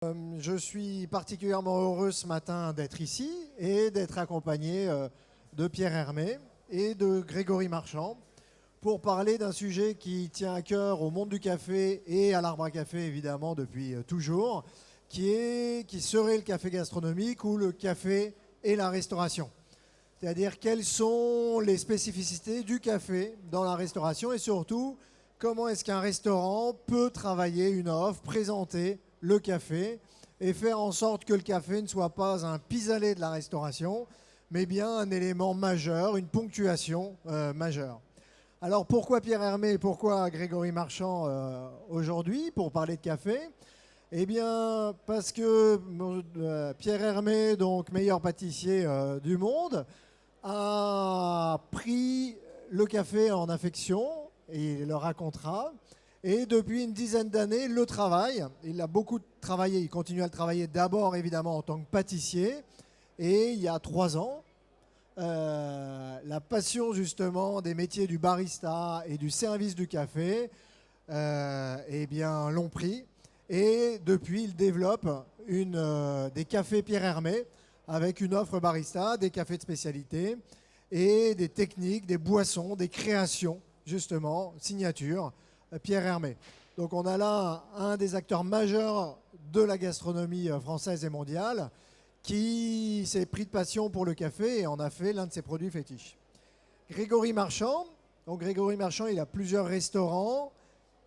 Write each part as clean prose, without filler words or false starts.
Je suis particulièrement heureux ce matin d'être ici et d'être accompagné de Pierre Hermé et de Grégory Marchand pour parler d'un sujet qui tient à cœur au monde du café et à l'arbre à café évidemment depuis toujours, qui serait le café gastronomique ou le café et la restauration. C'est-à-dire quelles sont les spécificités du café dans la restauration et surtout comment est-ce qu'un restaurant peut travailler une offre, présenter le café et faire en sorte que le café ne soit pas un pis-aller de la restauration, mais bien un élément majeur, une ponctuation majeure. Alors pourquoi Pierre Hermé et pourquoi Grégory Marchand aujourd'hui pour parler de café? Eh bien parce que Pierre Hermé, donc meilleur pâtissier du monde, a pris le café en affection, et il le racontera. Et depuis une dizaine d'années, il le travaille. Il a beaucoup travaillé. Il continue à le travailler d'abord, évidemment, en tant que pâtissier. Et il y a 3 ans, la passion, justement, des métiers du barista et du service du café, eh bien, l'ont pris. Et depuis, il développe des cafés Pierre Hermé avec une offre barista, des cafés de spécialité et des techniques, des boissons, des créations, justement, signature. Pierre Hermé. Donc on a là un des acteurs majeurs de la gastronomie française et mondiale qui s'est pris de passion pour le café et en a fait l'un de ses produits fétiches. Grégory Marchand. Donc Grégory Marchand, il a plusieurs restaurants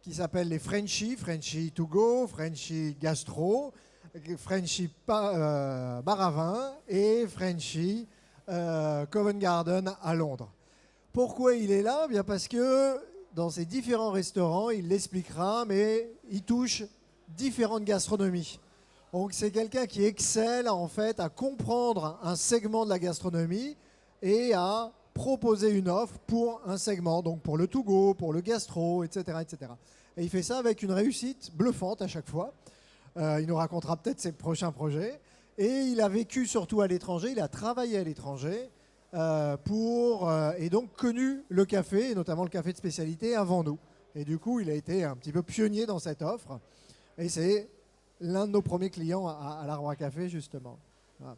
qui s'appellent les Frenchy, Frenchy To Go, Frenchy Gastro, Frenchy Bar à Vin et Frenchy Covent Garden à Londres. Pourquoi il est là? Bien parce que dans ces différents restaurants, il l'expliquera, mais il touche différentes gastronomies. Donc c'est quelqu'un qui excelle en fait à comprendre un segment de la gastronomie et à proposer une offre pour un segment, donc pour le to-go, pour le gastro, etc., etc. Et il fait ça avec une réussite bluffante à chaque fois. Il nous racontera peut-être ses prochains projets. Et il a vécu surtout à l'étranger, il a travaillé à l'étranger. Et donc connu le café, et notamment le café de spécialité, avant nous. Et du coup, il a été un petit peu pionnier dans cette offre. Et c'est l'un de nos premiers clients à l'Arbre à Café, justement. Voilà.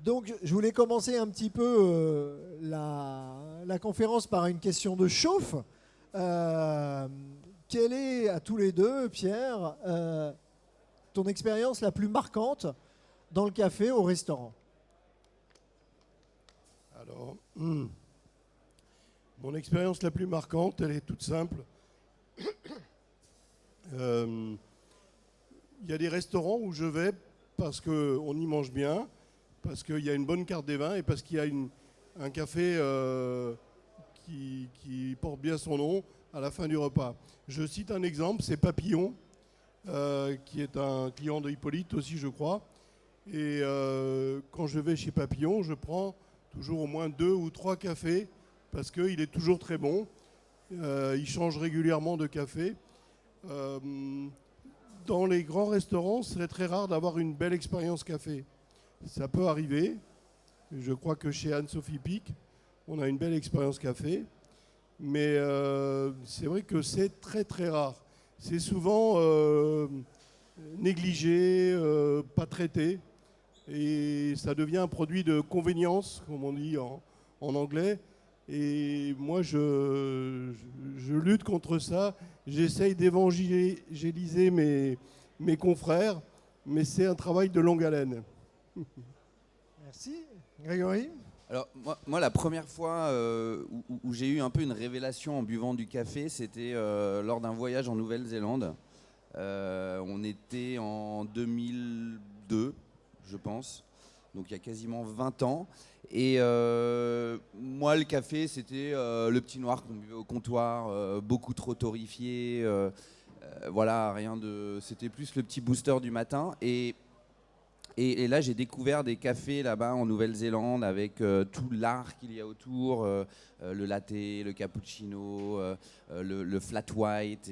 Donc, je voulais commencer un petit peu la conférence par une question de chauffe. Quelle est, à tous les deux, Pierre, ton expérience la plus marquante dans le café au restaurant ? Alors, mon expérience la plus marquante, elle est toute simple. Il y a des restaurants où je vais parce qu'on y mange bien, parce qu'il y a une bonne carte des vins et parce qu'il y a un café qui porte bien son nom à la fin du repas. Je cite un exemple, c'est Papillon, qui est un client de Hippolyte aussi, je crois. Et quand je vais chez Papillon, je prends toujours au moins 2 ou 3 cafés parce qu'il est toujours très bon. Il change régulièrement de café. Dans les grands restaurants, ce serait très rare d'avoir une belle expérience café. Ça peut arriver. Je crois que chez Anne-Sophie Pic, on a une belle expérience café. Mais c'est vrai que c'est très très rare. C'est souvent négligé, pas traité. Et ça devient un produit de convenience, comme on dit en anglais. Et moi, je lutte contre ça. J'essaye d'évangéliser mes confrères, mais c'est un travail de longue haleine. Merci. Grégory ? Alors, moi, la première fois où j'ai eu un peu une révélation en buvant du café, c'était lors d'un voyage en Nouvelle-Zélande. On était en 2002. Je pense, donc il y a quasiment 20 ans. Et moi, le café, c'était le petit noir qu'on buvait au comptoir, beaucoup trop torréfié. Voilà, rien de. C'était plus le petit booster du matin. Et là, j'ai découvert des cafés là-bas en Nouvelle-Zélande avec tout l'art qu'il y a autour, le latte, le cappuccino, le flat white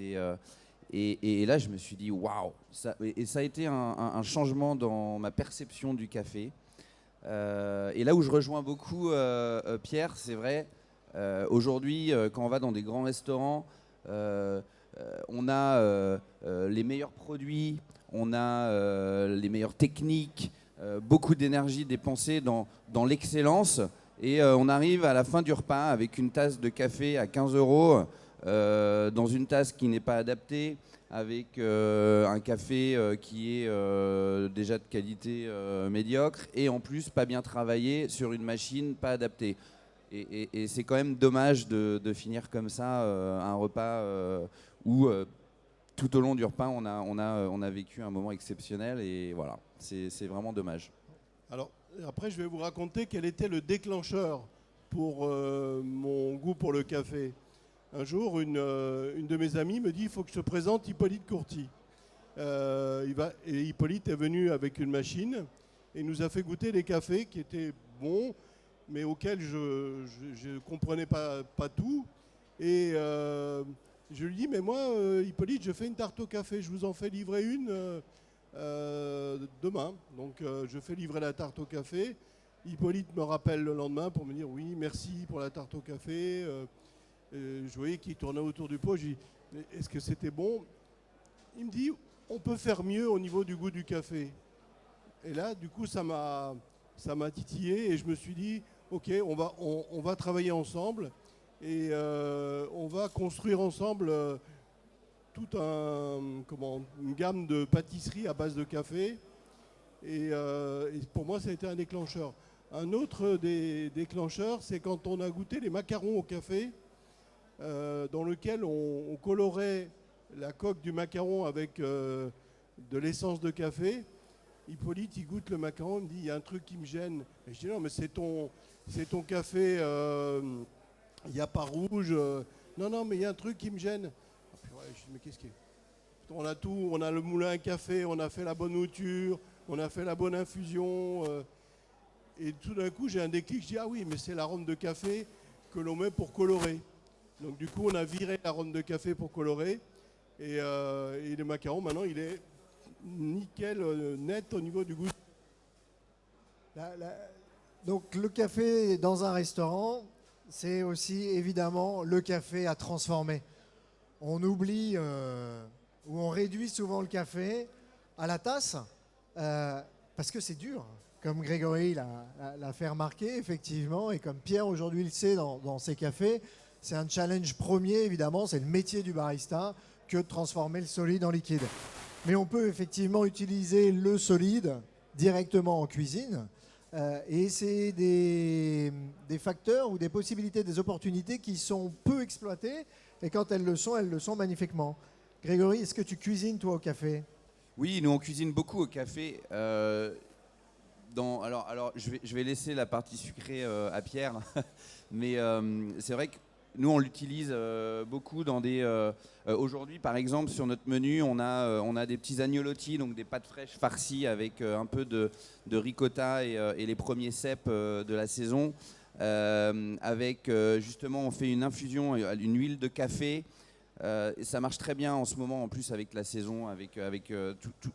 et là, je me suis dit, waouh, ça a été un changement dans ma perception du café. Et là où je rejoins beaucoup Pierre, c'est vrai, aujourd'hui, quand on va dans des grands restaurants, on a les meilleurs produits, on a les meilleures techniques, beaucoup d'énergie dépensée dans l'excellence. Et on arrive à la fin du repas avec une tasse de café à 15 €, dans une tasse qui n'est pas adaptée, avec un café qui est déjà de qualité médiocre, et en plus pas bien travaillé sur une machine pas adaptée. Et c'est quand même dommage de finir comme ça un repas où tout au long du repas on a vécu un moment exceptionnel, et voilà, c'est vraiment dommage. Alors, après, je vais vous raconter quel était le déclencheur pour mon goût pour le café. Un jour, une de mes amies me dit, il faut que je te présente Hippolyte Courty. Et Hippolyte est venu avec une machine et nous a fait goûter des cafés qui étaient bons, mais auxquels je ne comprenais pas tout. Et je lui dis, mais moi, Hippolyte, je fais une tarte au café, je vous en fais livrer une demain. Donc je fais livrer la tarte au café. Hippolyte me rappelle le lendemain pour me dire, oui, merci pour la tarte au café. Je voyais qu'il tournait autour du pot. Je lui dis, est-ce que c'était bon? Il me dit, on peut faire mieux au niveau du goût du café. Et là, du coup, ça m'a titillé, et je me suis dit, ok, on va travailler ensemble, et on va construire ensemble toute une gamme de pâtisseries à base de café. Et pour moi, ça a été un déclencheur. Un autre des déclencheurs, c'est quand on a goûté les macarons au café, dans lequel on colorait la coque du macaron avec de l'essence de café. Hippolyte, il goûte le macaron, il me dit, il y a un truc qui me gêne. Et je dis, non, mais c'est ton café, il n'y a pas rouge. Non, mais il y a un truc qui me gêne. Ah, puis ouais, je dis, mais qu'est-ce qui est? On a tout, on a le moulin à café, on a fait la bonne mouture, on a fait la bonne infusion. Et tout d'un coup, j'ai un déclic, je dis, ah oui, mais c'est l'arôme de café que l'on met pour colorer. Donc du coup, on a viré l'arôme de café pour colorer. Et le macaron, maintenant, il est nickel, net au niveau du goût. Donc le café dans un restaurant, c'est aussi évidemment le café à transformer. On oublie ou on réduit souvent le café à la tasse parce que c'est dur, comme Grégory l'a fait remarquer effectivement, et comme Pierre aujourd'hui le sait dans ses cafés. C'est un challenge premier, évidemment, c'est le métier du barista que de transformer le solide en liquide. Mais on peut effectivement utiliser le solide directement en cuisine. Et c'est des facteurs ou des possibilités, des opportunités qui sont peu exploitées. Et quand elles le sont magnifiquement. Grégory, est-ce que tu cuisines toi au café? Oui, nous on cuisine beaucoup au café. Alors je vais laisser la partie sucrée à Pierre. Mais c'est vrai que nous, on l'utilise beaucoup dans des... aujourd'hui, par exemple, sur notre menu, on a des petits agnolotti, donc des pâtes fraîches farcies avec un peu de ricotta et les premiers cèpes de la saison. Avec, justement, on fait une infusion, une huile de café. Et ça marche très bien en ce moment, en plus, avec la saison, avec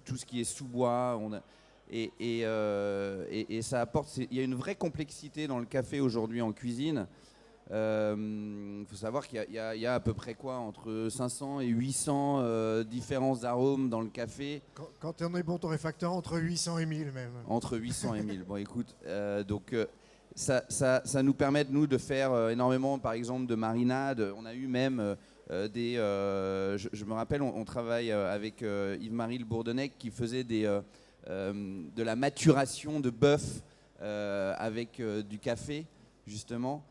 tout ce qui est sous-bois. Et ça apporte... Il y a une vraie complexité dans le café aujourd'hui en cuisine. Il faut savoir qu'il y a à peu près entre 500 et 800 différents arômes dans le café. Quand on est bon torréfacteur, entre 800 et 1000 même. Entre 800 et 1000. Bon, écoute, donc ça nous permet de faire énormément, par exemple, de marinades. On a eu même je me rappelle, on travaille avec Yves-Marie Le Bourdonnec qui faisait de la maturation de bœuf avec du café, justement.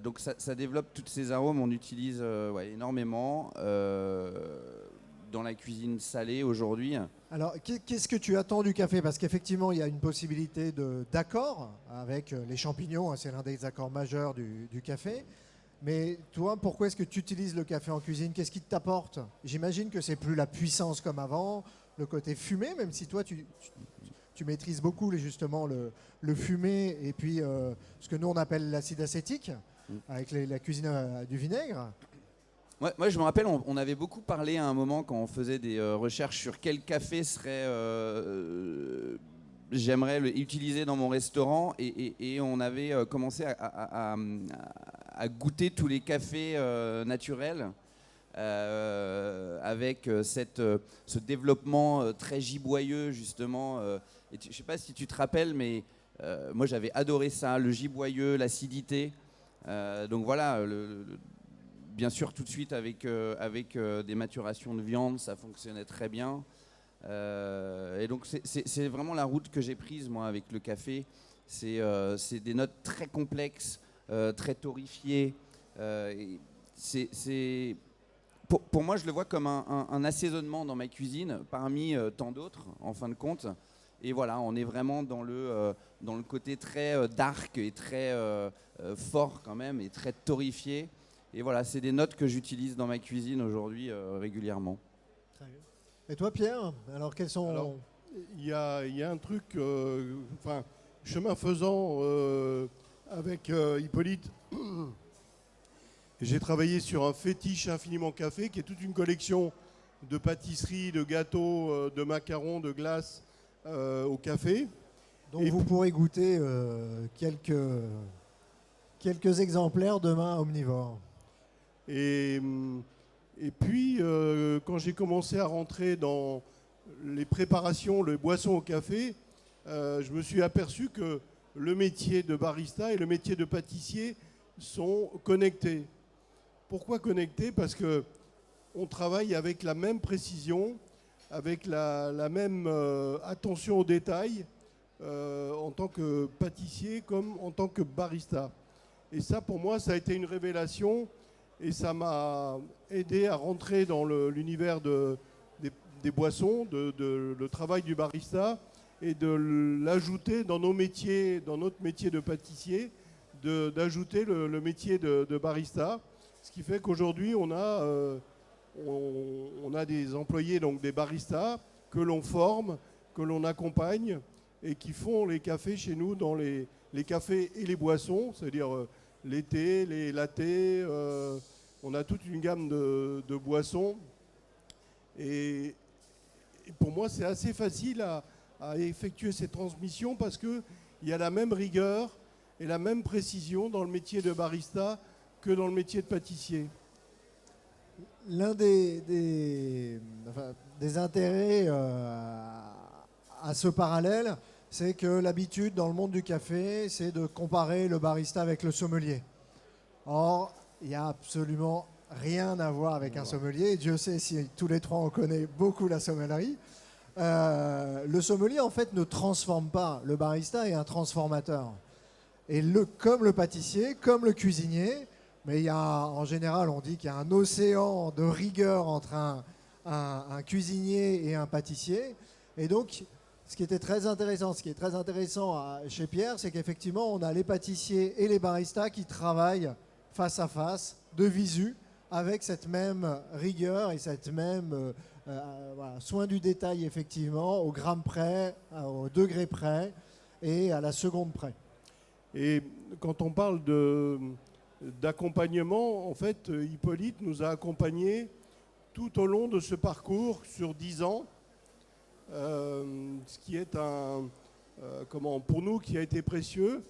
Donc ça développe tous ces arômes, on utilise énormément dans la cuisine salée aujourd'hui. Alors qu'est-ce que tu attends du café? Parce qu'effectivement il y a une possibilité d'accord avec les champignons, hein, c'est l'un des accords majeurs du café. Mais toi, pourquoi est-ce que tu utilises le café en cuisine? Qu'est-ce qui t'apporte? J'imagine que c'est plus la puissance comme avant, le côté fumé, même si toi tu maîtrises beaucoup justement le fumé et puis ce que nous on appelle l'acide acétique avec la cuisine du vinaigre. Ouais, moi je me rappelle, on avait beaucoup parlé à un moment quand on faisait des recherches sur quel café serait j'aimerais utiliser dans mon restaurant, et on avait commencé à goûter tous les cafés naturels. avec ce développement très giboyeux justement. Je ne sais pas si tu te rappelles, mais moi j'avais adoré ça, le giboyeux, l'acidité. Donc voilà, bien sûr tout de suite avec des maturations de viande, ça fonctionnait très bien. Et donc c'est vraiment la route que j'ai prise moi avec le café. C'est des notes très complexes, très torréfiées. Pour moi, je le vois comme un assaisonnement dans ma cuisine parmi tant d'autres, en fin de compte. Et voilà, on est vraiment dans le côté très dark et très fort quand même, et très torréfié. Et voilà, c'est des notes que j'utilise dans ma cuisine aujourd'hui régulièrement. Très bien. Et toi, Pierre, alors quels sont... Alors, il y a un truc, chemin faisant avec Hippolyte, j'ai travaillé sur un fétiche infiniment café, qui est toute une collection de pâtisseries, de gâteaux, de macarons, de glaces au café. Donc vous pourrez goûter quelques exemplaires demain à Omnivore. Et puis, quand j'ai commencé à rentrer dans les préparations, les boissons au café, je me suis aperçu que le métier de barista et le métier de pâtissier sont connectés. Pourquoi connectés? Parce qu'on travaille avec la même précision, avec la même attention aux détails, en tant que pâtissier comme en tant que barista. Et ça, pour moi, ça a été une révélation. Et ça m'a aidé à rentrer dans l'univers des boissons, le travail du barista, et de l'ajouter dans notre métier de pâtissier, d'ajouter le métier de barista. Ce qui fait qu'aujourd'hui, on a des employés, donc des baristas, que l'on forme, que l'on accompagne, et qui font les cafés chez nous dans les cafés et les boissons, c'est-à-dire les thés, les lattés, on a toute une gamme de boissons. Et pour moi, c'est assez facile à effectuer ces transmissions parce qu'il y a la même rigueur et la même précision dans le métier de barista que dans le métier de pâtissier. L'un des intérêts à ce parallèle, c'est que l'habitude dans le monde du café, c'est de comparer le barista avec le sommelier. Or, il n'y a absolument rien à voir avec un sommelier. Et Dieu sait si tous les trois on connaît beaucoup la sommellerie. Le sommelier, en fait, ne transforme pas. Le barista est un transformateur. Et comme le pâtissier, comme le cuisinier, mais il y a, en général, on dit qu'il y a un océan de rigueur entre un cuisinier et un pâtissier. Et donc, ce qui est très intéressant chez Pierre, c'est qu'effectivement, on a les pâtissiers et les baristas qui travaillent face à face, de visu, avec cette même rigueur et cette même soin du détail, effectivement, au gramme près, au degré près et à la seconde près. Et quand on parle d'accompagnement, en fait, Hippolyte nous a accompagnés tout au long de ce parcours sur 10 ans, ce qui est pour nous, qui a été précieux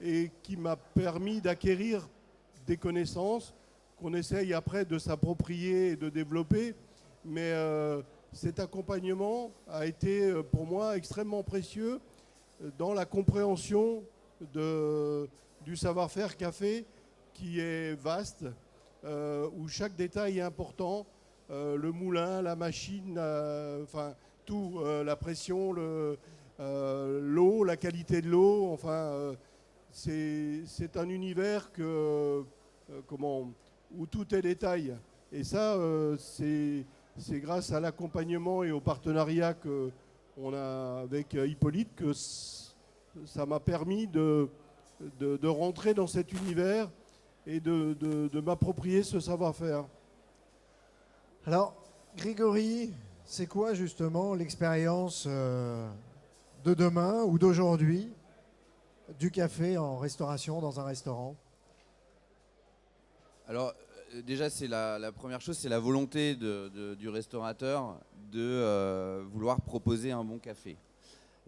et qui m'a permis d'acquérir des connaissances qu'on essaye après de s'approprier et de développer. Mais cet accompagnement a été pour moi extrêmement précieux dans la compréhension du savoir-faire café qui est vaste, où chaque détail est important, le moulin, la machine, tout, la pression, l'eau, la qualité de l'eau, c'est un univers où tout est détail. Et ça, c'est grâce à l'accompagnement et au partenariat qu'on a avec Hippolyte que ça m'a permis de rentrer dans cet univers et de m'approprier ce savoir-faire. Alors, Grégory, c'est quoi justement l'expérience de demain ou d'aujourd'hui du café en restauration, dans un restaurant? Alors, déjà, c'est la première chose, c'est la volonté du restaurateur de vouloir proposer un bon café.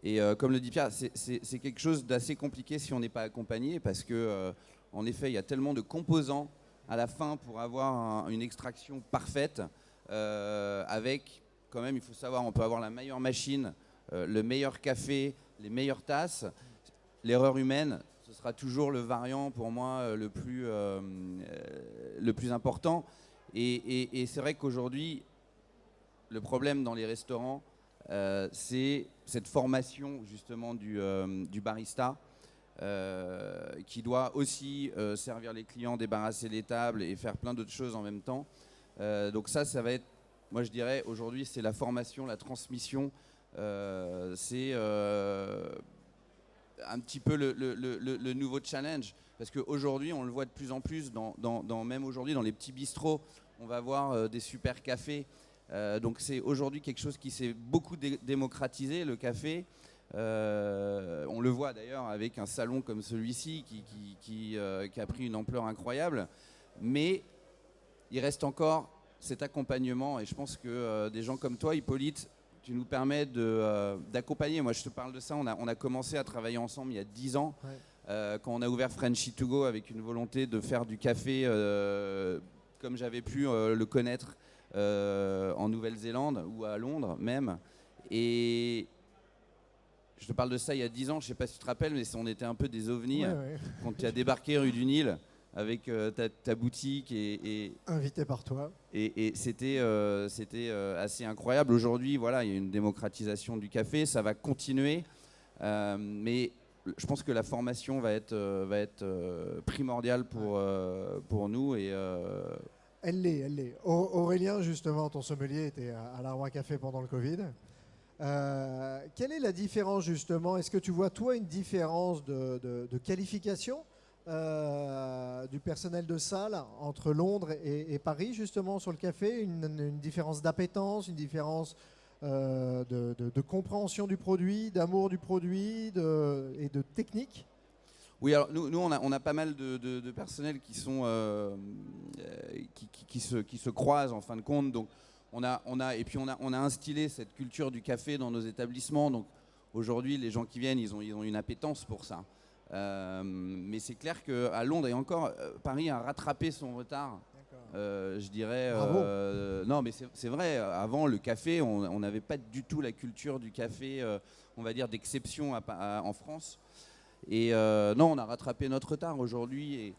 Et comme le dit Pierre, c'est quelque chose d'assez compliqué si on n'est pas accompagné parce que, en effet, il y a tellement de composants à la fin pour avoir une extraction parfaite, avec, quand même, il faut savoir, on peut avoir la meilleure machine, le meilleur café, les meilleures tasses. L'erreur humaine, ce sera toujours le variant pour moi le plus important. Et c'est vrai qu'aujourd'hui, le problème dans les restaurants, c'est cette formation justement du barista, qui doit aussi servir les clients, débarrasser les tables et faire plein d'autres choses en même temps. Donc ça va être, moi je dirais, aujourd'hui, c'est la formation, la transmission, c'est un petit peu le nouveau challenge. Parce qu'aujourd'hui, on le voit de plus en plus, même aujourd'hui, dans les petits bistrots, on va voir des super cafés. Donc c'est aujourd'hui quelque chose qui s'est beaucoup démocratisé, le café. On le voit d'ailleurs avec un salon comme celui-ci qui a pris une ampleur incroyable. Mais il reste encore cet accompagnement. Et je pense que des gens comme toi, Hippolyte, tu nous permets d'accompagner. Moi, je te parle de ça. On a commencé à travailler ensemble il y a 10 ans. Ouais. Quand on a ouvert Frenchy to Go avec une volonté de faire du café comme j'avais pu le connaître en Nouvelle-Zélande ou à Londres même. Et je te parle de ça il y a 10 ans, je ne sais pas si tu te rappelles, mais on était un peu des ovnis quand tu as débarqué rue du Nil avec ta boutique. Invité par toi. Et c'était assez incroyable. Aujourd'hui, voilà, il y a une démocratisation du café, ça va continuer. Mais je pense que la formation va être primordiale pour nous. Elle l'est. Aurélien, justement, ton sommelier était à l'Arrois Café pendant le Covid. Quelle est la différence, justement? Est-ce que tu vois, toi, une différence de qualification du personnel de salle entre Londres et Paris, justement, sur le café? Une différence d'appétence, une différence de compréhension du produit, d'amour du produit et de technique? Oui, alors nous on a pas mal de personnels qui sont qui se croisent en fin de compte. Donc on a instillé cette culture du café dans nos établissements. Donc aujourd'hui, les gens qui viennent, ils ont une appétence pour ça. Mais c'est clair qu'à Londres et encore, Paris a rattrapé son retard. Je dirais. Non, mais c'est vrai. Avant, le café, on n'avait pas du tout la culture du café, on va dire d'exception en France. Et non, on a rattrapé notre retard aujourd'hui. Et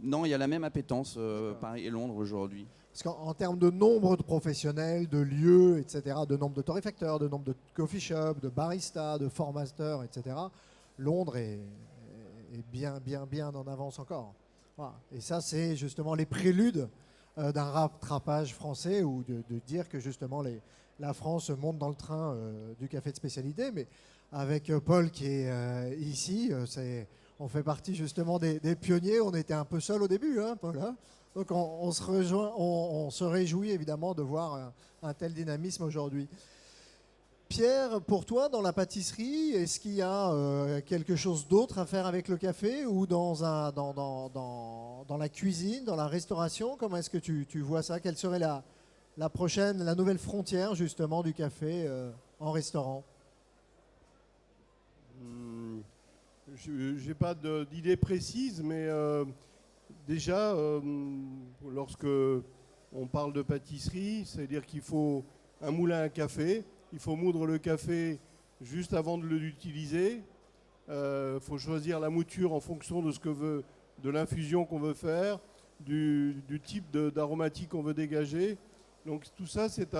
non, il y a la même appétence Paris et Londres aujourd'hui. Parce qu'en termes de nombre de professionnels, de lieux, etc., de nombre de torréfacteurs, de nombre de coffee shops, de baristas, de formateurs, etc., Londres est bien en avance encore. Voilà. Et ça, c'est justement les préludes d'un rattrapage français, ou de dire que justement la France monte dans le train du café de spécialité. Mais avec Paul qui est ici, on fait partie justement des pionniers. On était un peu seul au début, hein, Paul, hein. Donc on se réjouit évidemment de voir un tel dynamisme aujourd'hui. Pierre, pour toi, dans la pâtisserie, est-ce qu'il y a quelque chose d'autre à faire avec le café, ou dans la cuisine, dans la restauration? Comment est-ce que tu vois ça? Quelle serait la nouvelle frontière justement du café en restaurant? Je n'ai pas d'idée précise, mais déjà, lorsque on parle de pâtisserie, c'est-à-dire qu'il faut un moulin à café, il faut moudre le café juste avant de l'utiliser, il faut choisir la mouture en fonction de l'infusion qu'on veut faire, du type d'aromatique qu'on veut dégager. Donc tout ça, c'est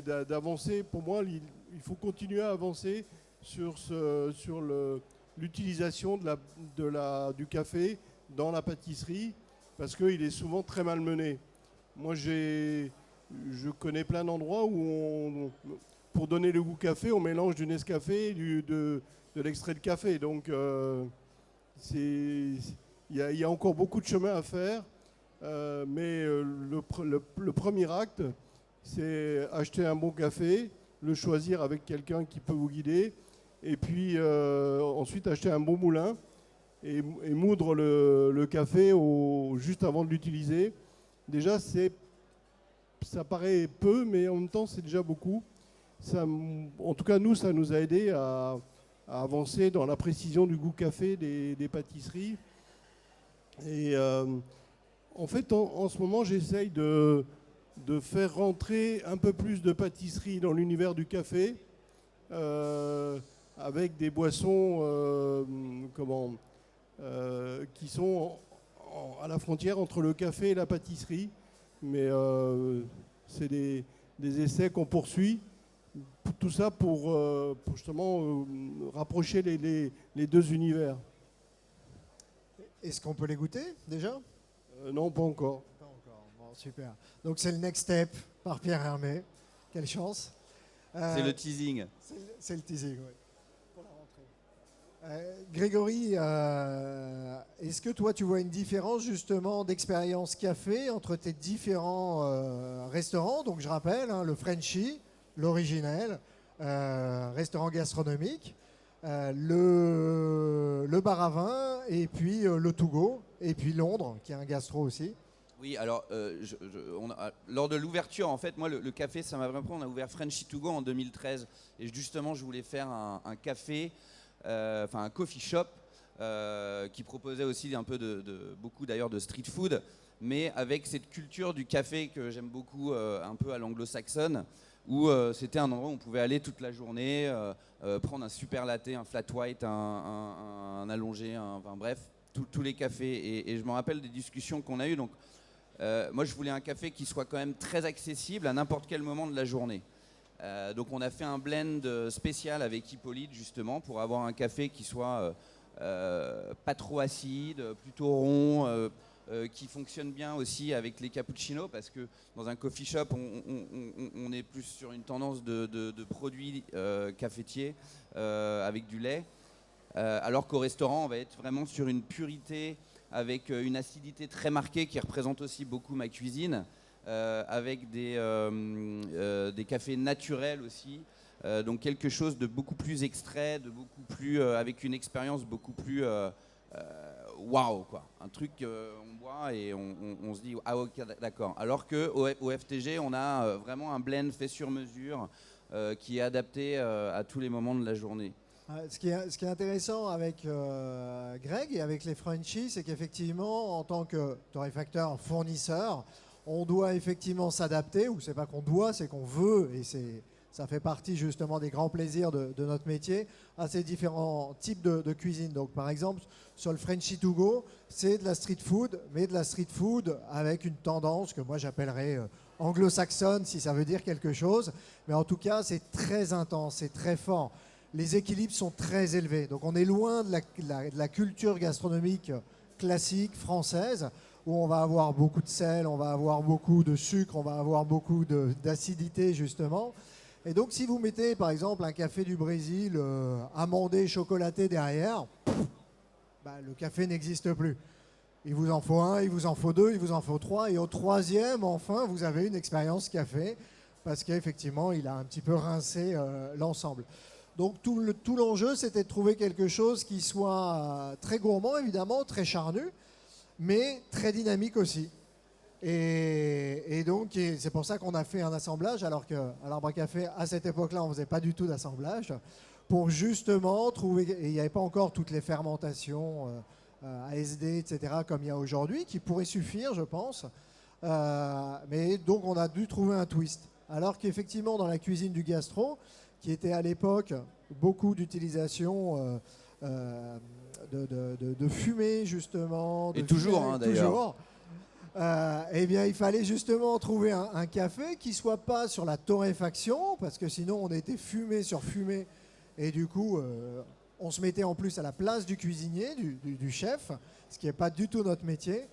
d'avancer. Pour moi, il faut continuer à avancer sur l'utilisation du café dans la pâtisserie, parce qu'il est souvent très malmené. Moi, je connais plein d'endroits où, pour donner le goût café, on mélange du Nescafé et de l'extrait de café. Donc, il y a encore beaucoup de chemin à faire. Mais le premier acte, c'est acheter un bon café, le choisir avec quelqu'un qui peut vous guider, et puis ensuite acheter un bon moulin et moudre le café juste avant de l'utiliser. Déjà, ça paraît peu, mais en même temps, c'est déjà beaucoup. En tout cas, nous, ça nous a aidé à avancer dans la précision du goût café des pâtisseries. Et en fait, en ce moment, j'essaye de faire rentrer un peu plus de pâtisserie dans l'univers du café, avec des boissons qui sont à la frontière entre le café et la pâtisserie. Mais c'est des essais qu'on poursuit. Tout ça pour justement rapprocher les deux univers. Est-ce qu'on peut les goûter déjà? Non, pas encore. Pas encore. Bon, super. Donc c'est le Next Step par Pierre Hermé. Quelle chance. C'est le teasing. C'est le teasing, oui. Pour la rentrée. Grégory, est-ce que toi tu vois une différence justement d'expérience café entre tes différents restaurants? Donc je rappelle, hein, le Frenchy, l'originel, restaurant gastronomique, le bar à vin et puis le To Go et puis Londres qui est un gastro aussi. Oui, alors lors de l'ouverture, en fait, moi le café, ça m'a vraiment pris. On a ouvert Frenchy To Go en 2013 et justement, je voulais faire un café, un coffee shop qui proposait aussi un peu beaucoup d'ailleurs de street food, mais avec cette culture du café que j'aime beaucoup, un peu à l'anglo-saxonne, où c'était un endroit où on pouvait aller toute la journée, prendre un super latte, un flat white, un allongé, bref, tous les cafés. Et je me rappelle des discussions qu'on a eues. Donc, moi, je voulais un café qui soit quand même très accessible à n'importe quel moment de la journée. Donc, on a fait un blend spécial avec Hippolyte, justement, pour avoir un café qui soit pas trop acide, plutôt rond, qui fonctionne bien aussi avec les cappuccinos, parce que dans un coffee shop, on est plus sur une tendance de produits cafetiers avec du lait, alors qu'au restaurant, on va être vraiment sur une purité avec une acidité très marquée qui représente aussi beaucoup ma cuisine, avec des cafés naturels aussi. Donc quelque chose de beaucoup plus extrait, de beaucoup plus avec une expérience beaucoup plus waouh, quoi. Un truc on boit et on se dit ah ok d'accord. Alors que au FTG on a vraiment un blend fait sur mesure qui est adapté à tous les moments de la journée. Ce qui est intéressant avec Greg et avec les Frenchies, c'est qu'effectivement, en tant que torréfacteur fournisseur, on doit effectivement s'adapter, ou c'est pas qu'on doit, c'est qu'on veut, et ça fait partie justement des grands plaisirs de notre métier, à ces différents types de cuisine. Donc par exemple, sur le Frenchy To Go, c'est de la street food, mais de la street food avec une tendance que moi j'appellerais anglo-saxonne, si ça veut dire quelque chose. Mais en tout cas, c'est très intense, c'est très fort. Les équilibres sont très élevés. Donc on est loin de la culture gastronomique classique française, où on va avoir beaucoup de sel, on va avoir beaucoup de sucre, on va avoir beaucoup d'acidité justement. Et donc si vous mettez par exemple un café du Brésil amandé, chocolaté derrière, le café n'existe plus. Il vous en faut un, il vous en faut deux, il vous en faut trois, et au troisième, enfin, vous avez une expérience café, parce qu'effectivement, il a un petit peu rincé l'ensemble. Donc tout l'enjeu, c'était de trouver quelque chose qui soit très gourmand, évidemment, très charnu, mais très dynamique aussi. Et donc, c'est pour ça qu'on a fait un assemblage, alors qu'à l'Arbre à Café, à cette époque-là, on ne faisait pas du tout d'assemblage, pour justement trouver, et il n'y avait pas encore toutes les fermentations ASD, etc., comme il y a aujourd'hui, qui pourraient suffire, je pense. Mais donc, on a dû trouver un twist. Alors qu'effectivement, dans la cuisine du gastro, qui était à l'époque beaucoup d'utilisation de fumée, justement. Et toujours, d'ailleurs. Eh bien, il fallait justement trouver un café qui ne soit pas sur la torréfaction, parce que sinon, on était fumé sur fumé. Et du coup, on se mettait en plus à la place du cuisinier, du chef, ce qui n'est pas du tout notre métier.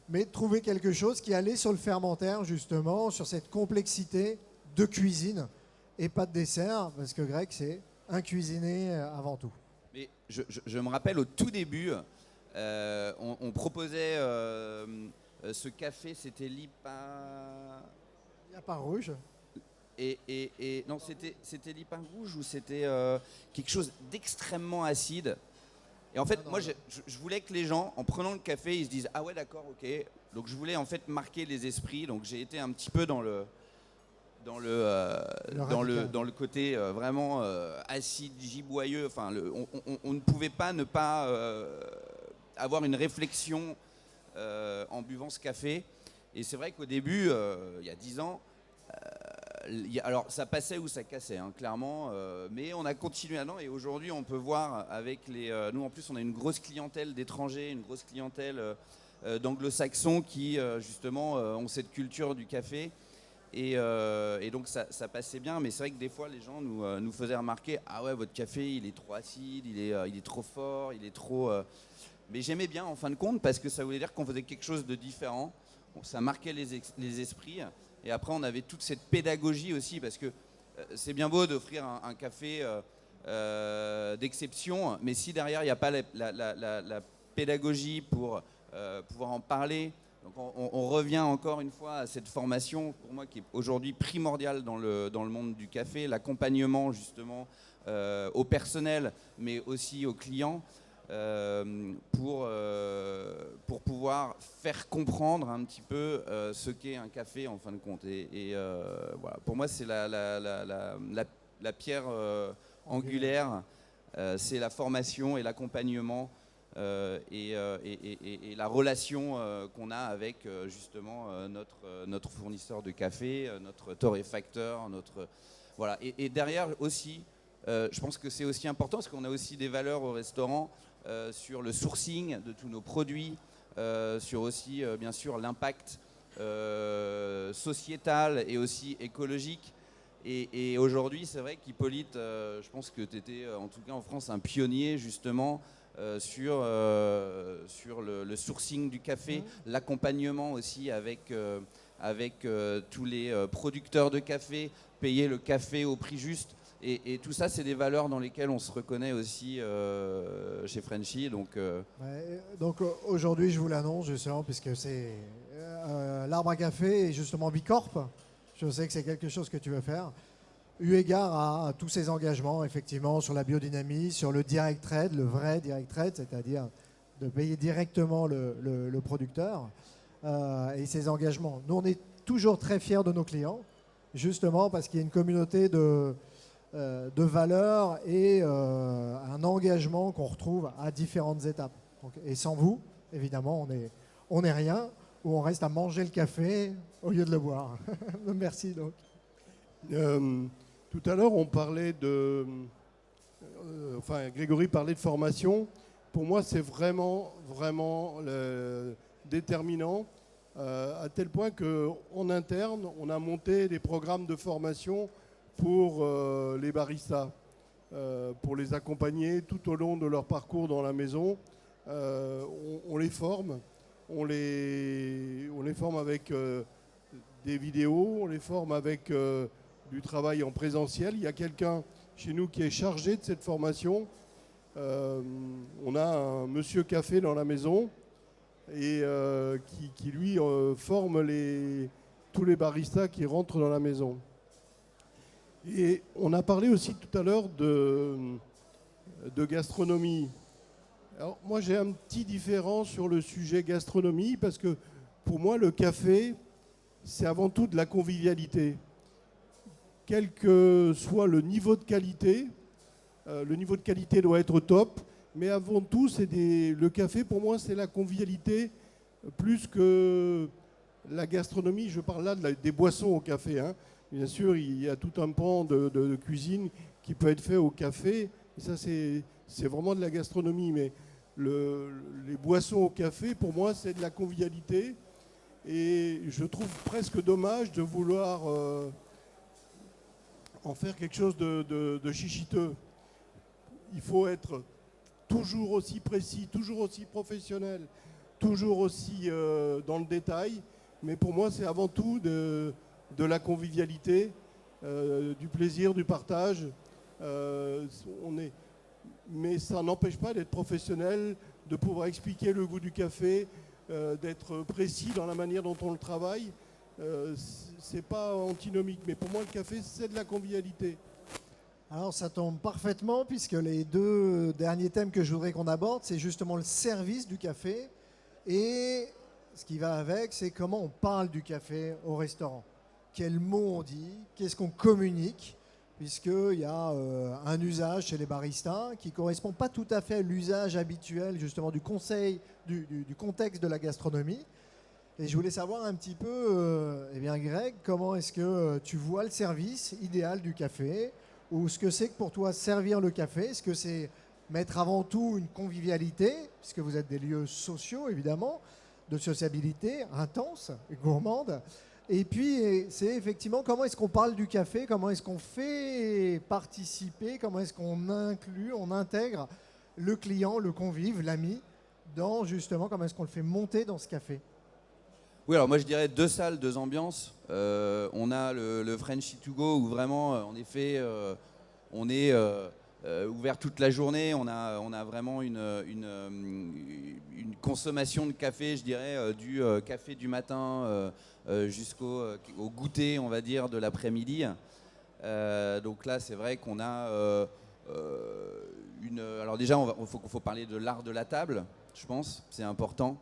Mais de trouver quelque chose qui allait sur le fermentaire, justement, sur cette complexité de cuisine et pas de dessert, parce que Greg, c'est un cuisinier avant tout. Mais je me rappelle au tout début, on proposait ce café, c'était l'IPA rouge. Et non, c'était l'IPA rouge ou c'était quelque chose d'extrêmement acide. Et en fait, moi, je voulais que les gens, en prenant le café, ils se disent « Ah ouais, d'accord, ok ». Donc, je voulais en fait marquer les esprits. Donc, j'ai été un petit peu dans le côté vraiment acide, giboyeux. Enfin, on ne pouvait pas ne pas avoir une réflexion en buvant ce café. Et c'est vrai qu'au début, il y a 10 ans, alors ça passait ou ça cassait, hein, clairement, mais on a continué à et aujourd'hui on peut voir avec nous en plus on a une grosse clientèle d'étrangers, une grosse clientèle d'anglo-saxons qui justement ont cette culture du café et donc ça passait bien, mais c'est vrai que des fois les gens nous faisaient remarquer ah ouais votre café il est trop acide, il est trop fort, il est trop... Mais j'aimais bien en fin de compte parce que ça voulait dire qu'on faisait quelque chose de différent, ça marquait les esprits. Et après, on avait toute cette pédagogie aussi, parce que c'est bien beau d'offrir un café d'exception, mais si derrière, il n'y a pas la pédagogie pour pouvoir en parler, donc on revient encore une fois à cette formation, pour moi, qui est aujourd'hui primordiale dans le monde du café, l'accompagnement justement au personnel, mais aussi aux clients. Pour pouvoir faire comprendre un petit peu ce qu'est un café en fin de compte. Et voilà, pour moi, c'est la pierre angulaire, c'est la formation et l'accompagnement et la relation qu'on a avec justement notre fournisseur de café, notre torréfacteur, voilà. Et derrière aussi, je pense que c'est aussi important parce qu'on a aussi des valeurs au restaurant sur le sourcing de tous nos produits, sur aussi bien sûr l'impact sociétal et aussi écologique. Et aujourd'hui, c'est vrai qu'Hippolyte, je pense que tu étais en tout cas en France un pionnier justement sur le sourcing du café, l'accompagnement aussi avec tous les producteurs de café, payer le café au prix juste. Et tout ça, c'est des valeurs dans lesquelles on se reconnaît aussi chez Frenchy. Donc aujourd'hui, je vous l'annonce justement, puisque c'est l'Arbre à Café et justement Bicorp. Je sais que c'est quelque chose que tu veux faire. Eu égard à tous ces engagements, effectivement, sur la biodynamie, sur le direct trade, le vrai direct trade, c'est-à-dire de payer directement le producteur et ses engagements. Nous, on est toujours très fiers de nos clients, justement parce qu'il y a une communauté de valeurs et un engagement qu'on retrouve à différentes étapes. Donc, et sans vous, évidemment, on n'est rien, ou on reste à manger le café au lieu de le boire. Merci donc. Tout à l'heure, on parlait Grégory parlait de formation. Pour moi, c'est vraiment déterminant, à tel point qu'en interne, on a monté des programmes de formation pour les baristas, pour les accompagner tout au long de leur parcours dans la maison. On les forme, on les forme avec des vidéos, on les forme avec du travail en présentiel. Il y a quelqu'un chez nous qui est chargé de cette formation. On a un monsieur café dans la maison et qui lui forme tous les baristas qui rentrent dans la maison. Et on a parlé aussi tout à l'heure de gastronomie. Alors moi j'ai un petit différent sur le sujet gastronomie parce que pour moi le café c'est avant tout de la convivialité. Quel que soit le niveau de qualité doit être top, mais avant tout le café pour moi c'est la convivialité plus que la gastronomie. Je parle là des boissons au café, hein. Bien sûr, il y a tout un pan de cuisine qui peut être fait au café. Et ça, c'est vraiment de la gastronomie. Mais les boissons au café, pour moi, c'est de la convivialité. Et je trouve presque dommage de vouloir en faire quelque chose de chichiteux. Il faut être toujours aussi précis, toujours aussi professionnel, toujours aussi dans le détail. Mais pour moi, c'est avant tout de la convivialité, du plaisir, du partage. Mais ça n'empêche pas d'être professionnel, de pouvoir expliquer le goût du café, d'être précis dans la manière dont on le travaille. C'est pas antinomique, mais pour moi le café c'est de la convivialité. Alors ça tombe parfaitement puisque les deux derniers thèmes que je voudrais qu'on aborde, c'est justement le service du café et ce qui va avec, c'est comment on parle du café au restaurant. Quels mots on dit, qu'est-ce qu'on communique puisqu'il y a un usage chez les baristas qui ne correspond pas tout à fait à l'usage habituel justement du conseil, du contexte de la gastronomie. Et je voulais savoir un petit peu, eh bien Greg, comment est-ce que tu vois le service idéal du café, ou ce que c'est que pour toi servir le café? Est-ce que c'est mettre avant tout une convivialité, puisque vous êtes des lieux sociaux évidemment, de sociabilité intense, gourmande. Et puis, c'est effectivement comment est-ce qu'on parle du café, comment est-ce qu'on fait participer, comment est-ce qu'on inclut, on intègre le client, le convive, l'ami, dans justement comment est-ce qu'on le fait monter dans ce café. Oui, alors moi je dirais 2 salles, 2 ambiances. On a le Frenchy to go où vraiment, en effet, on est ouvert toute la journée. On a vraiment une consommation de café, je dirais, du café du matin jusqu'au au goûter, on va dire, de l'après-midi. Donc là, c'est vrai qu'on a alors déjà, faut parler de l'art de la table, je pense, c'est important.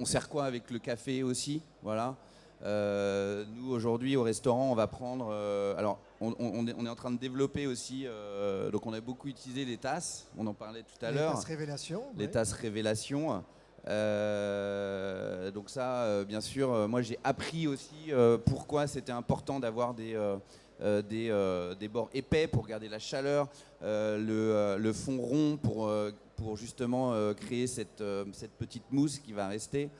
On sert quoi avec le café aussi, voilà. Nous aujourd'hui au restaurant on va prendre alors on est en train de développer aussi donc on a beaucoup utilisé les tasses, on en parlait tout à l'heure, les tasses révélation, les tasses révélation. Donc ça bien sûr moi j'ai appris aussi pourquoi c'était important d'avoir des bords épais pour garder la chaleur, le fond rond pour justement créer cette petite mousse qui va rester.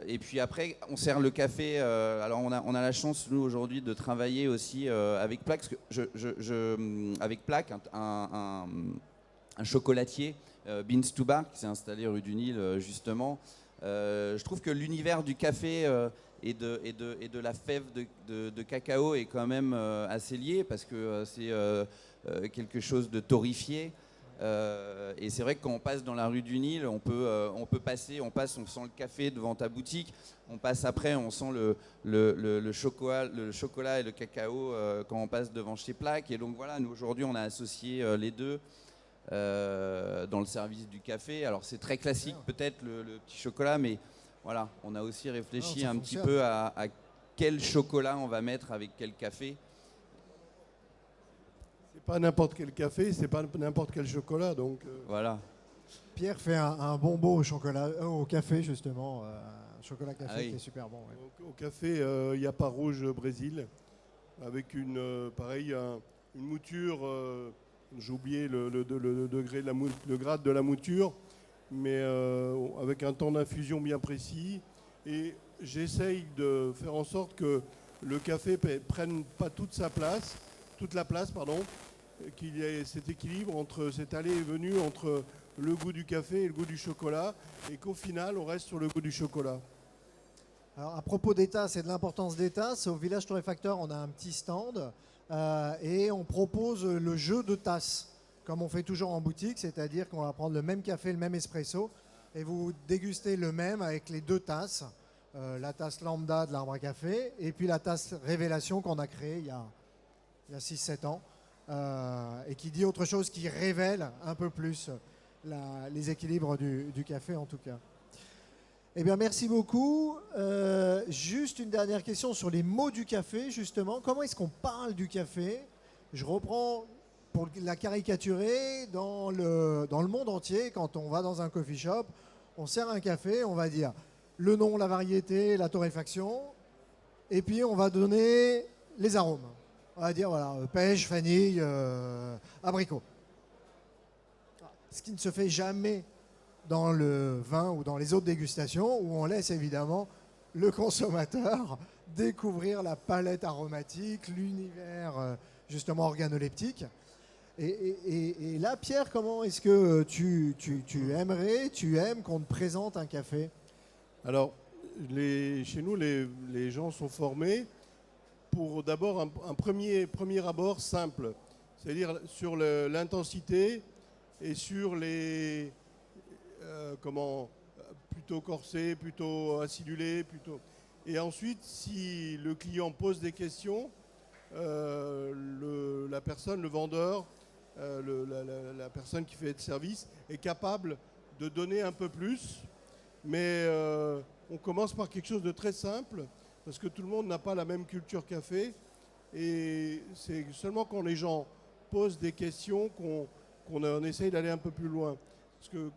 Et puis après, on sert le café. Alors on a la chance, nous, aujourd'hui, de travailler aussi avec Plaque. Parce que avec Plaque, un chocolatier, Beans to Bar, qui s'est installé rue du Nil, justement. Je trouve que l'univers du café et de la fève de cacao est quand même assez lié, parce que c'est quelque chose de torréfié. Et c'est vrai que quand on passe dans la rue du Nil, on passe, on sent le café devant ta boutique, on passe après, on sent le chocolat et le cacao quand on passe devant chez Plaque. Et donc voilà, nous aujourd'hui on a associé les deux dans le service du café. Alors c'est très classique peut-être le petit chocolat, mais voilà, on a aussi réfléchi un petit peu à quel chocolat on va mettre avec quel café. C'est pas n'importe quel café, c'est pas n'importe quel chocolat, donc. Voilà. Pierre fait un bonbon au chocolat, au café justement, un chocolat café qui est super bon. Ouais. Au café, il y a pas rouge Brésil, avec une mouture. J'ai oublié le degré, le grade de la mouture, mais avec un temps d'infusion bien précis. Et j'essaye de faire en sorte que le café prenne pas toute la place, qu'il y ait cet équilibre entre cette allée et venue entre le goût du café et le goût du chocolat, et qu'au final, on reste sur le goût du chocolat. Alors, à propos des tasses et de l'importance des tasses, au village torréfacteur, on a un petit stand et on propose le jeu de tasses, comme on fait toujours en boutique, c'est-à-dire qu'on va prendre le même café, le même espresso, et vous dégustez le même avec les 2 tasses, la tasse lambda de l'arbre à café, et puis la tasse révélation qu'on a créée il y a 6-7 ans, et qui dit autre chose, qui révèle un peu plus les équilibres du café en tout cas. Eh bien, merci beaucoup. Juste une dernière question sur les mots du café, justement. Comment est-ce qu'on parle du café? Je reprends pour la caricaturer dans le monde entier. Quand on va dans un coffee shop, on sert un café, on va dire le nom, la variété, la torréfaction, et puis on va donner les arômes. On va dire, voilà, pêche, vanille, abricot. Ce qui ne se fait jamais dans le vin ou dans les autres dégustations, où on laisse évidemment le consommateur découvrir la palette aromatique, l'univers justement organoleptique. Et là, Pierre, comment est-ce que tu aimes qu'on te présente un café? Alors, chez nous, les gens sont formés pour d'abord un premier abord simple, c'est-à-dire sur l'intensité et sur les plutôt corsé, plutôt acidulé, et ensuite si le client pose des questions, la personne, le vendeur, la personne qui fait le service est capable de donner un peu plus, mais on commence par quelque chose de très simple, parce que tout le monde n'a pas la même culture café. Et c'est seulement quand les gens posent des questions qu'on essaye d'aller un peu plus loin. Parce que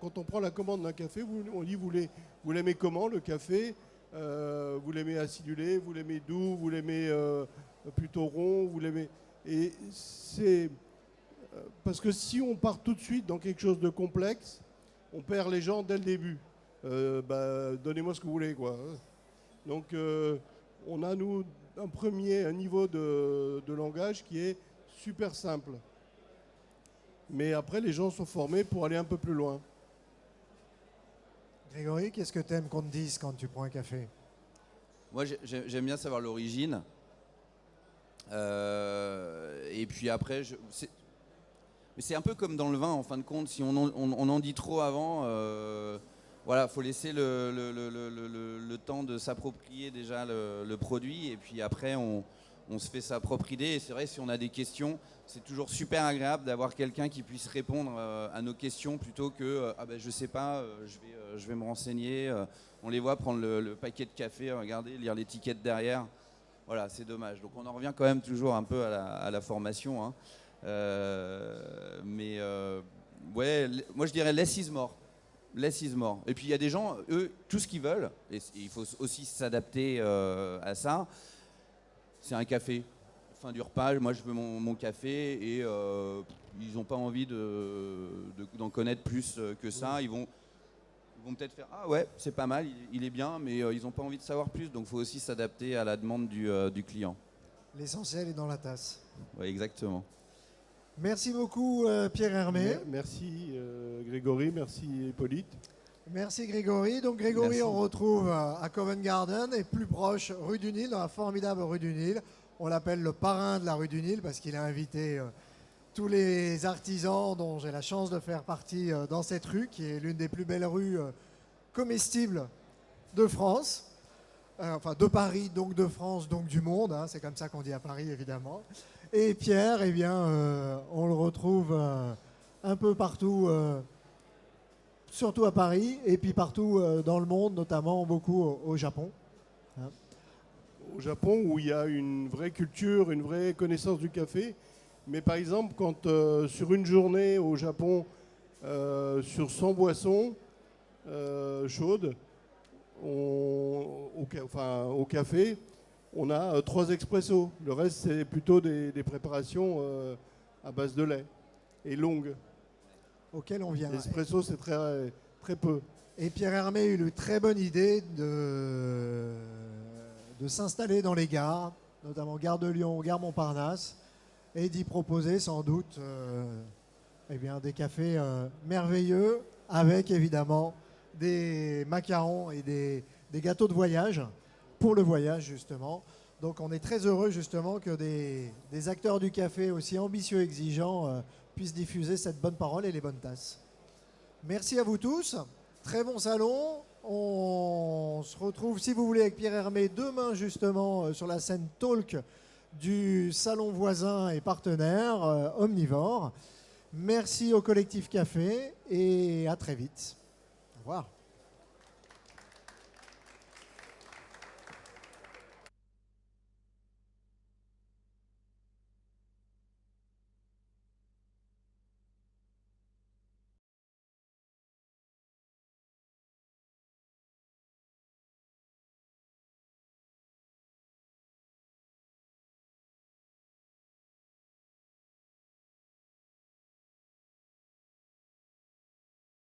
quand on prend la commande d'un café, on dit vous l'aimez comment le café? Vous l'aimez acidulé, vous l'aimez doux, vous l'aimez plutôt rond, vous l'aimez... Et c'est... parce que si on part tout de suite dans quelque chose de complexe, on perd les gens dès le début. Donnez-moi ce que vous voulez, quoi. Donc on a, nous, un niveau de langage qui est super simple. Mais après, les gens sont formés pour aller un peu plus loin. Grégory, qu'est-ce que tu aimes qu'on te dise quand tu prends un café? Moi, j'aime bien savoir l'origine. Et puis après, c'est un peu comme dans le vin, en fin de compte. Si on en dit trop avant, voilà, faut laisser le temps de s'approprier déjà le produit. Et puis après, on se fait sa propre idée. Et c'est vrai, si on a des questions, c'est toujours super agréable d'avoir quelqu'un qui puisse répondre à nos questions plutôt que je sais pas, je vais me renseigner. On les voit prendre le paquet de café, regarder, lire l'étiquette derrière. Voilà, c'est dommage. Donc on en revient quand même toujours un peu à la formation. Hein. Ouais, moi je dirais less is more. Less is more. Et puis il y a des gens, eux, tout ce qu'ils veulent, et il faut aussi s'adapter à ça, c'est un café. Fin du repas, moi je veux mon café et ils n'ont pas envie d'en connaître plus que ça. Ils vont peut-être faire ah ouais, c'est pas mal, il est bien, mais ils n'ont pas envie de savoir plus. Donc il faut aussi s'adapter à la demande du client. L'essentiel est dans la tasse. Oui, exactement. Merci beaucoup Pierre Hermé. Merci Grégory, merci Hippolyte. Merci Grégory. Donc Grégory, Merci. on retrouve à Covent Garden et plus proche rue du Nil, dans la formidable rue du Nil. On l'appelle le parrain de la rue du Nil parce qu'il a invité tous les artisans dont j'ai la chance de faire partie dans cette rue, qui est l'une des plus belles rues comestibles de France. Enfin de Paris, donc de France, donc du monde. Hein, c'est comme ça qu'on dit à Paris, évidemment. Et Pierre, eh bien, on le retrouve un peu partout, surtout à Paris, et puis partout dans le monde, notamment beaucoup au Japon. Hein. Au Japon, où il y a une vraie culture, une vraie connaissance du café. Mais par exemple, quand sur une journée au Japon, sur 100 boissons chaudes, au café, on a 3 expressos. Le reste, c'est plutôt des préparations à base de lait et longues. Auquel on vient. L'espresso, c'est très, très peu. Et Pierre Hermé a eu une très bonne idée de s'installer dans les gares, notamment Gare de Lyon, Gare Montparnasse, et d'y proposer sans doute des cafés merveilleux, avec évidemment des macarons et des gâteaux de voyage, pour le voyage justement. Donc on est très heureux justement que des acteurs du café aussi ambitieux et exigeants puissent diffuser cette bonne parole et les bonnes tasses. Merci à vous tous, très bon salon. On se retrouve, si vous voulez, avec Pierre Hermé demain justement sur la scène Talk du salon voisin et partenaire Omnivore. Merci au collectif Café et à très vite. Au revoir.